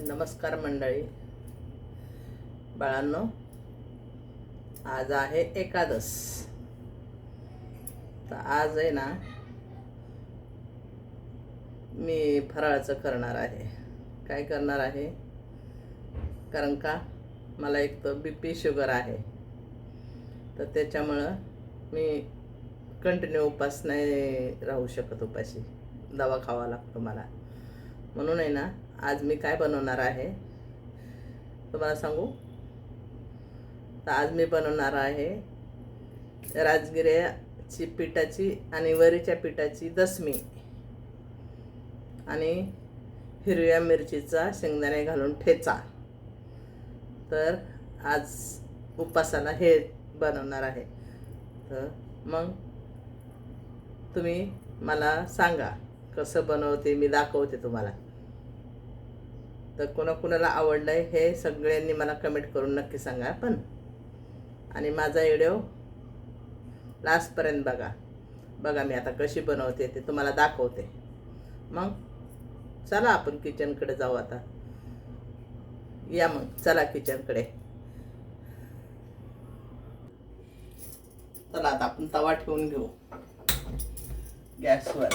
नमस्कार मंडळी, बाळांनो, आज आहे एकादश. तर आज आहे ना, मी फराळाचं करणार आहे. काय करणार आहे, कारण का मला एक तर BP शुगर आहे, तर त्याच्यामुळं मी कंटिन्यू उपास नाही राहू शकत. उपाशी दवा खावा लागतो मला. म्हणून आहे ना, आज मी काय बनवणार आहे तुम्हाला सांगू. तर आज मी बनवणार आहे राजगिऱ्याची पिठाची आणि वरीच्या पिठाची दसमी आणि हिरव्या मिरचीचा शेंगदाणे घालून ठेचा. तर आज उपासाला हे बनवणार आहे. तर मग तुम्ही मला सांगा कसं बनवते, मी दाखवते तुम्हाला. तर कोणाकोणाला आवडलं आहे हे सगळ्यांनी मला कमेंट करून नक्की सांगा. पण आणि माझा व्हिडिओ लास्टपर्यंत बघा मी आता कशी बनवते ते तुम्हाला दाखवते. मग चला आपण किचनकडे जाऊ आता. या मग चला किचनकडे. चला आता आपण तवा ठेवून घेऊ गॅसवर.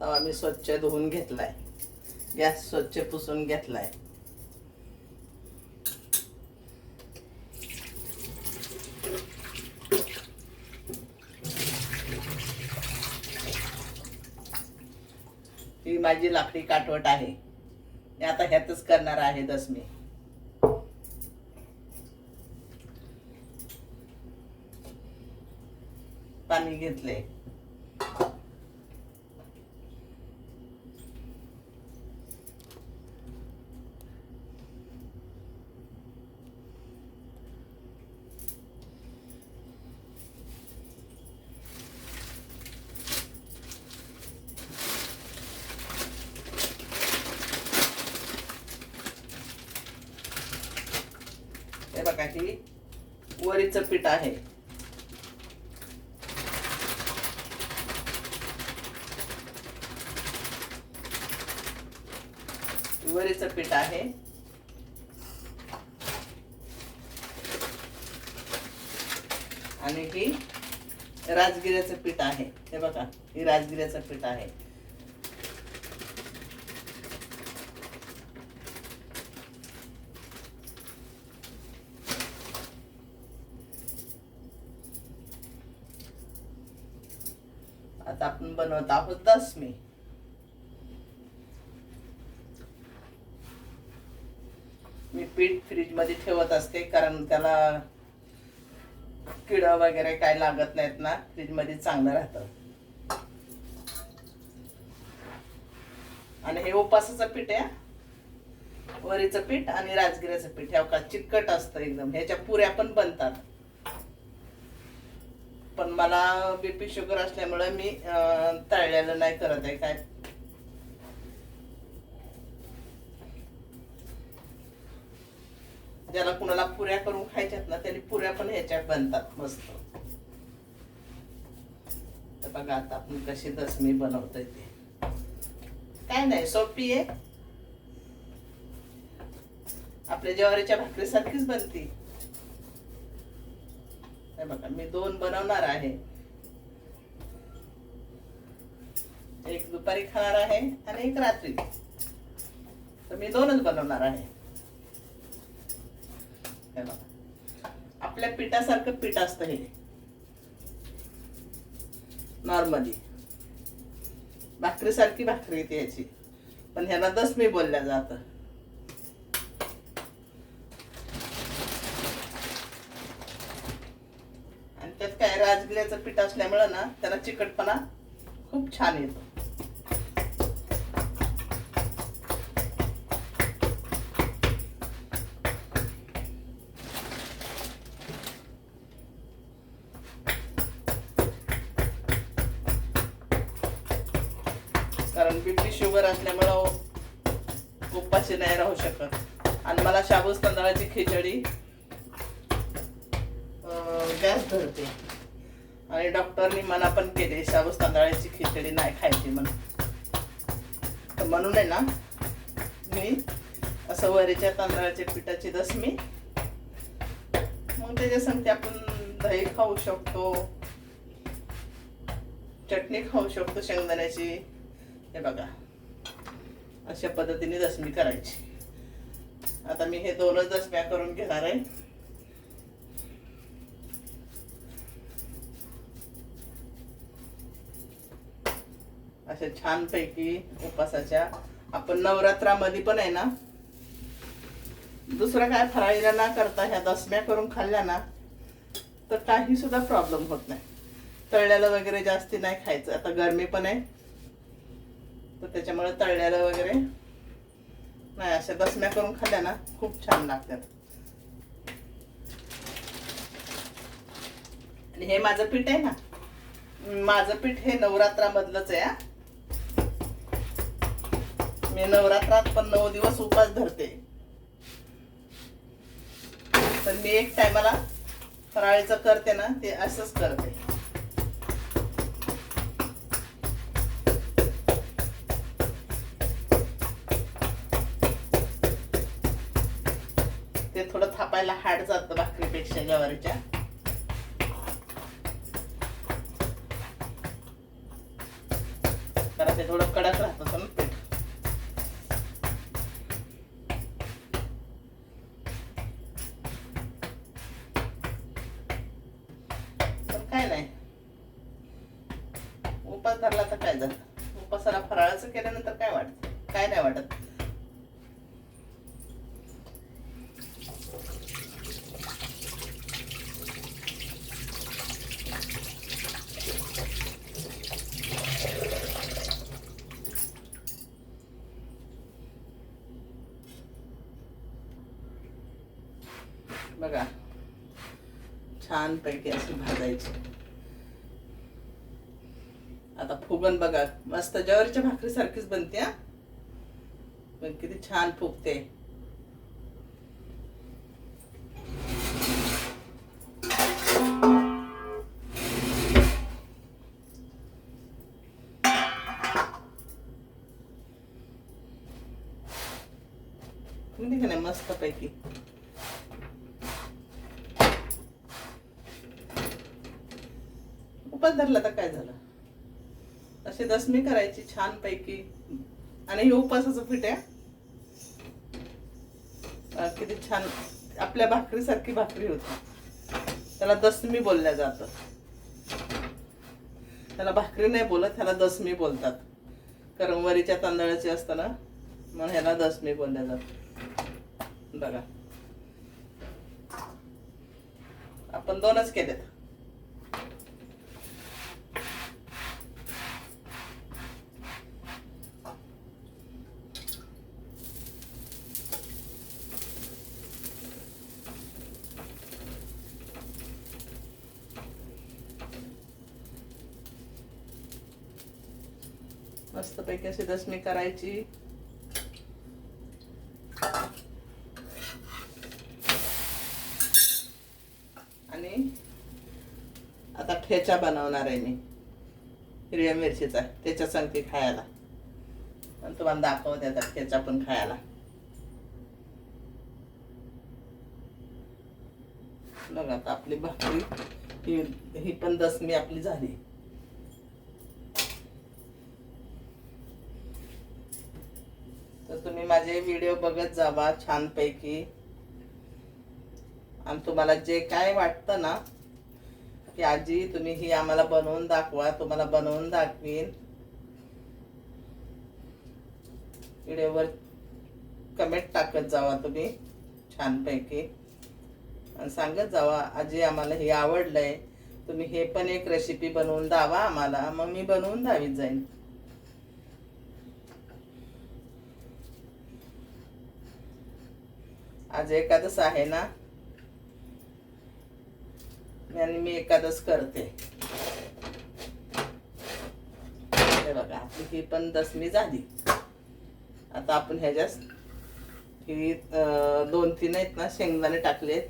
तवा मी स्वच्छ धुवून घेतलाय, गॅस स्वच्छ पुसून घेतलाय. ही माझी लाकडी काठवट आहे. मी आता ह्यातच करणार आहे दसमी. पाणी घेतले. हे बघा, ही वरीचं पीठ आहे. वरीचं पीठ आहे. आणि ही राजगिऱ्याचं पीठ आहे. हे बघा, ही राजगिऱ्याचं पीठ आहे. आता आपण बनवत आहोत दसमी. मी पीठ फ्रीज मध्ये ठेवत असते, कारण त्याला किड वगैरे काय लागत नाहीत ना. फ्रीज मध्ये चांगलं राहतं. आणि हे उपासाचं पीठ आहे, वरीचं पीठ आणि राजगिऱ्याचं पीठ. हे चिकट असतं एकदम. ह्याच्या पुऱ्या पण बनतात. पण मला BP शुगर असल्यामुळे मी तळलेलं नाही करत आहे. काय ज्याला कुणाला पुऱ्या करून खायच्यात ना, त्याने पुऱ्या पण ह्याच्यात बनतात मस्त. तर बघा आता आपण कशी दसमी बनवतोय ते. काय नाही, सोपी आहे. आपल्या ज्वारीच्या भाकरीसारखीच बनती. हे बघा, मी 2 बनवणार आहे. एक दुपारी खाणार आहे आणि एक रात्री. तर मी 2च बनवणार आहे. हे बघा, आपल्या पिठासारखं पीठ असतं हे. नॉर्मली भाकरीसारखी भाकरी येते याची, पण ह्याला दसमी बोलल्या जातं. आणि त्यात काय राजगिऱ्याचं पीठ असल्यामुळं ना, त्याला चिकटपणा खूप छान येतो. कारण BP शुगर असल्यामुळं उपाशी नाही राहू शकत. आणि मला शाबूस तांदळाची खिचडी गॅस धरते. आणि डॉक्टरनी मना पण केले शाबूत तांदळाची खिचडी नाही खायची म्हणून. तर म्हणून आहे ना मी असं वरीच्या तांदळाच्या पिठाची दसमी, मग त्याच्या संगती आपण दही खाऊ शकतो, चटणी खाऊ शकतो शेंगदाण्याची. हे बघा अशा पद्धतीने दसमी करायची. आता मी हे दोनच दसम्या करून घेणार आहे. अशा छानपैकी उपासाच्या. आपण नवरात्रामध्ये पण आहे ना दुसरं काय फराळीला ना करता ह्या दसम्या करून खाल्ल्या ना तर काही सुद्धा प्रॉब्लेम होत नाही. तळल्याला वगैरे जास्ती नाही खायचं. आता गरमी पण आहे तर त्याच्यामुळे तळल्याला वगैरे नाही, अशा दसम्या करून खाल्ल्या ना खूप छान लागतात. आणि हे माझं पीठ आहे ना, माझं पीठ हे नवरात्रामधलंच आहे. मी नवरात्रात पण 9 दिवस उपास धरते. तर मी एक टायमाला फराळीचं करते ना ते असंच करते. ते थोडं थापायला हार्ड जातं भाकरीपेक्षा ज्वारीच्या. कारण ते थोडं कडक राहतं ना पीठ. पण काय नाही, उपास धरला तर काय झालं. उपासाला फराळाचं केल्यानंतर काय वाटत, काय नाही वाटत. बघा छान पैकी अशी भाजायची. आता फुगन बघा मस्त ज्वारीच्या भाकरी सारखीच बनते. हा पण किती छान फुगते. फुगली का नाही मस्त पैकी. उपास धरला तर काय झालं. अशी दसमी करायची छान पैकी. आणि हे उपासाचं पीठ आहे. किती छान आपल्या भाकरी सारखी भाकरी होती. त्याला दसमी बोलल्या जातं. त्याला भाकरी नाही बोलत, त्याला दसमी बोलतात. कारण वरीच्या तांदळाची असतं ना म्हणून ह्याला दसमी बोलल्या जातं. बघा आपण 2च केलेत. मस्त पैकी अशी दसमी करायची. आणि आता ठेचा बनवणार आहे मी हिरव्या मिरचीचा. त्याच्या सांगते खायला. आणि तुम्हाला दाखवते आता ठेचा पण खायला. बघा आता आपली भाकरी ही पण दसमी आपली झाली. तर तुम्ही माझे व्हिडिओ बघत जावा छानपैकी. आणि तुम्हाला जे काय वाटतं ना की आजी तुम्ही ही आम्हाला बनवून दाखवा, तुम्हाला बनवून दाखवीन. व्हिडिओवर कमेंट टाकत जावा तुम्ही छानपैकी. आणि सांगत जावा आजी आम्हाला हे आवडलंय, तुम्ही हे पण एक रेसिपी बनवून द्यावा आम्हाला. मग मी बनवून द्यावीत जाईन. आज एकादश आहे ना आणि मी एकादश करते. हे बघा आपली ही पण दसमी झाली. आता आपण ह्याच्यात ही 2-3 आहेत ना शेंगदाणे टाकलेत.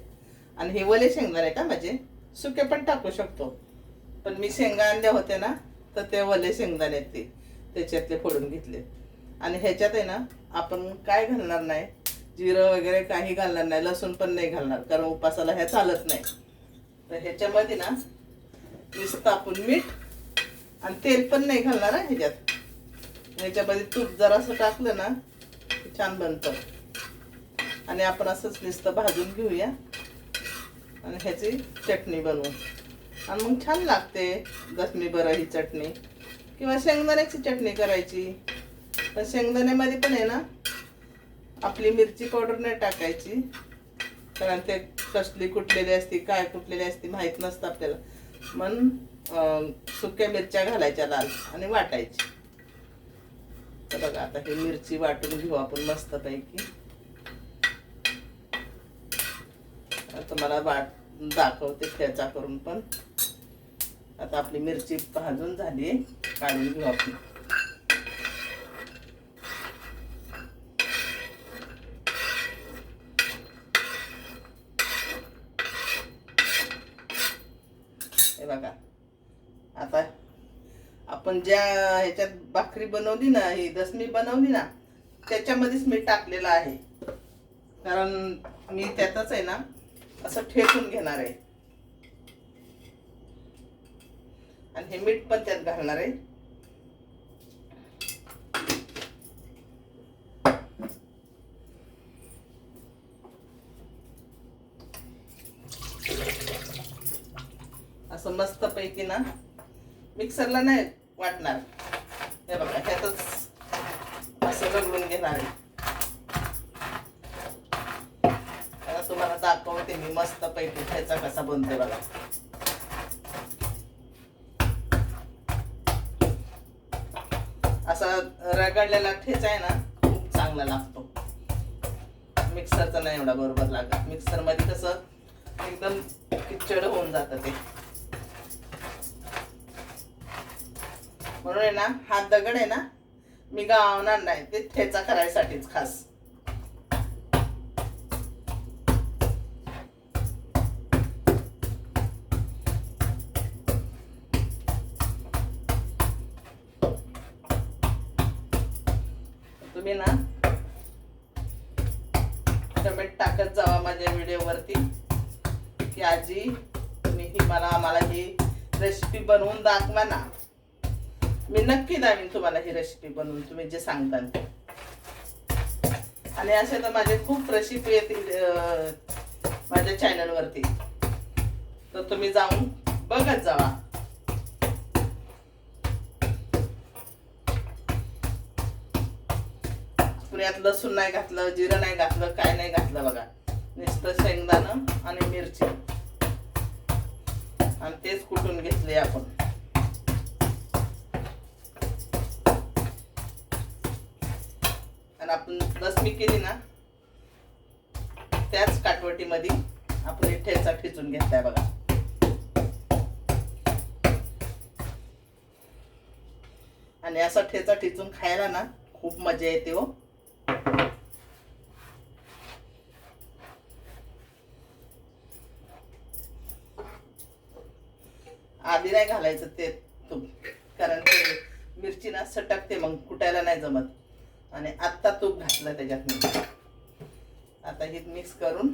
आणि हे वले शेंगदाणे का माझे सुके पण टाकू शकतो. पण मी शेंगा आणल्या होत्या ना, तर ते वले शेंगदाणे आहेत, ते त्याच्यातले फोडून घेतले. आणि ह्याच्यात आहे ना आपण काय घालणार नाही, जिरं वगैरे काही घालणार नाही, लसूण पण नाही घालणार, कारण उपासाला ह्या चालत नाही. तर ह्याच्यामध्ये ना नुसतं आपण मीठ आणि तेल पण नाही घालणार आहे ह्याच्यात. ह्याच्यामध्ये तूप जरासं टाकलं ना छान बनतं. आणि आपण असंच नुसतं भाजून घेऊया आणि ह्याची चटणी बनवू, आणि मग छान लागते. दसमी बरं ही चटणी, किंवा शेंगदाण्याची चटणी करायची. पण शेंगदाण्यामध्ये पण आहे ना आपली मिरची पावडर नाही टाकायची, कारण ते कसली कुटलेली असते, काय कुटलेली असते माहीत नसतं आपल्याला. म्हणून सुक्या मिरच्या घालायच्या लाल आणि वाटायची. तर बघा आता ही मिरची वाटून घेऊ आपण मस्तपैकी. तुम्हाला दाखवते ठेचा करून. पण आता आपली मिरची भाजून झाली, काढून घेऊ आपण. हे बघा, आता आपण ज्या ह्याच्यात भाकरी बनवली ना, ही दसमी बनवली ना, त्याच्यामध्येच मी टाकलेलं आहे. कारण मी त्यातच आहे ना असं ठेचून घेणार आहे, आणि हे मीठ पण त्यात घालणार आहे. असं मस्त पैकी ना मिक्सरला नाही वाटणार. हे बघा, ह्यातच असं रगडून घेणार आहे. आता तुम्हाला दाखवते मी मस्त पैकी ठेचा कसा बनते बघा. असा रगडलेला ठेचा आहे ना खूप चांगला लागतो. मिक्सरचा नाही एवढा बरोबर लागत. मिक्सर मध्ये कसं एकदम किचड होऊन जातं ते. म्हणून आहे ना हा दगड आहे ना मी गावणार नाही, ते ठेचा करायसाठीच खास. तुम्ही ना कमेंट टाकत जावा माझ्या व्हिडिओवरती की आजी तुम्ही ही आम्हाला ही रेसिपी बनवून दाखवा ना. मी नक्की दाखवीन तुम्हाला ही रेसिपी बनवून, तुम्ही जे सांगताल. आणि असे तर माझे खूप रेसिपी येतील माझ्या चॅनलवरती, तर तुम्ही जाऊन बघत जावा. पुण्यात लसूण नाही घातलं, जिरं नाही घातलं, काय नाही घातलं बघा. नुसतं शेंगदाणं आणि मिरची, आणि तेच कुटून घेतले आपण. आणि आपण दसमी केली ना त्याच काटवटीमध्ये आपण ठेचा ठेचून घेतलाय बघा. आणि असा ठेचा ठेचून खायला ना खूप मजा येते हो. आधी नाही घालायचं ते तूप, कारण ते मिरची ना सटकते, मग कुटायला नाही जमत. आणि आत्ता तूप घातलं त्याच्यात मी. आता हे मिक्स करून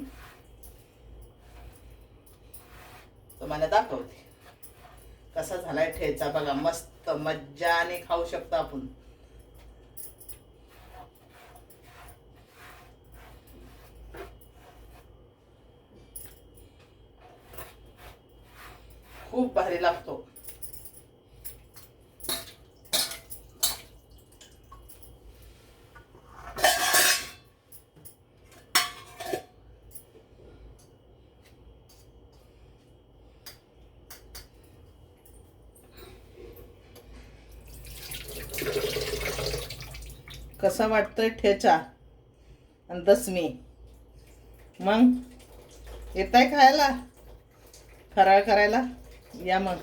तुम्हाला दाखवते कसा झालाय ठेचा बघा. मस्त मज्जाने खाऊ शकतो आपण. खूप भारी लागतो. कसा वाटतोय ठेचा आणि दसमी? मग येताय खायला, फराळ करायला? या मग,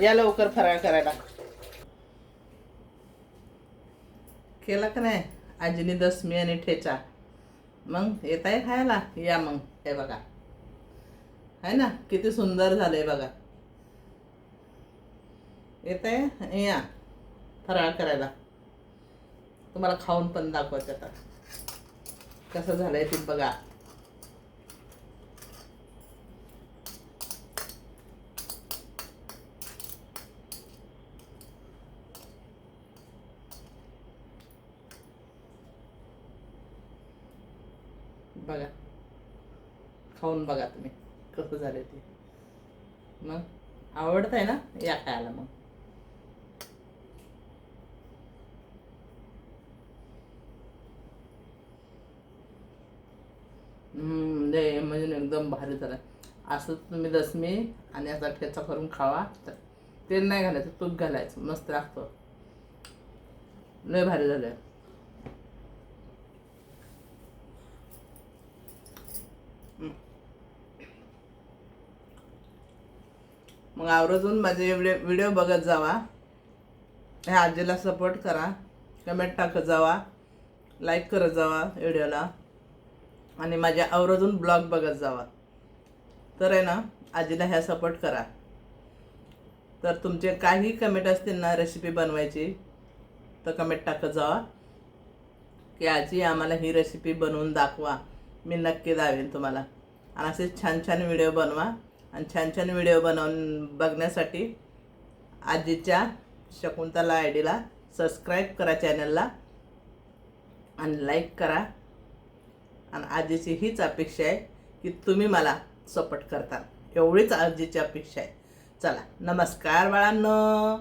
या लवकर फराळ करायला. केला का नाही आजीने दसमी आणि ठेचा? मग येताय खायला? या मग. हे बघा, आहे ना किती सुंदर झालंय बघा. येते या फराळ करायला. तुम्हाला खाऊन पण दाखवते आता कसं झालंय ते बघा. बघा खाऊन बघा तुम्ही कसं झालं ते. मग आवडत आहे ना, या खायला मग. लय म्हणजे एकदम भारी झालं. असं तुम्ही दसमी आणि असा ठेचा करून खावा. तेल नाही घालायचं, तूप घालायचं, मस्त लागतं. लय भारी झालं. मग आवर्जून माझे व्हिडिओ बघत जावा. ह्या आजीला सपोर्ट करा, कमेंट टाकत जावा, लाईक करत जावा व्हिडिओला, आणि माझ्या आवर्जून ब्लॉग बघत जावा. तर आहे ना, आजीला ह्या सपोर्ट करा. तर तुमचे काही कमेंट असतील ना रेसिपी बनवायची, तर कमेंट टाकत जावा की आजी आम्हाला ही रेसिपी बनवून दाखवा. मी नक्की दावेन तुम्हाला. आणि असे छान छान व्हिडिओ बनवा. आणि छान छान व्हिडिओ बनवून बघण्यासाठी आजीच्या शकुंतला आयडीला सबस्क्राईब करा, चॅनलला, आणि लाईक करा. आणि आजीची हीच अपेक्षा आहे की तुम्ही मला सपोर्ट करता. एवढीच आजीची अपेक्षा आहे. चला नमस्कार बाळांनो.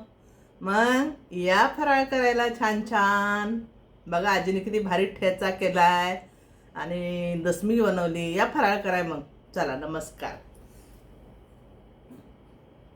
मग या फराळ करायला छान छान. बघा आजीने किती भारी ठेचा केलाय आणि दसमी बनवली. या फराळ कराय मग. चला नमस्कार.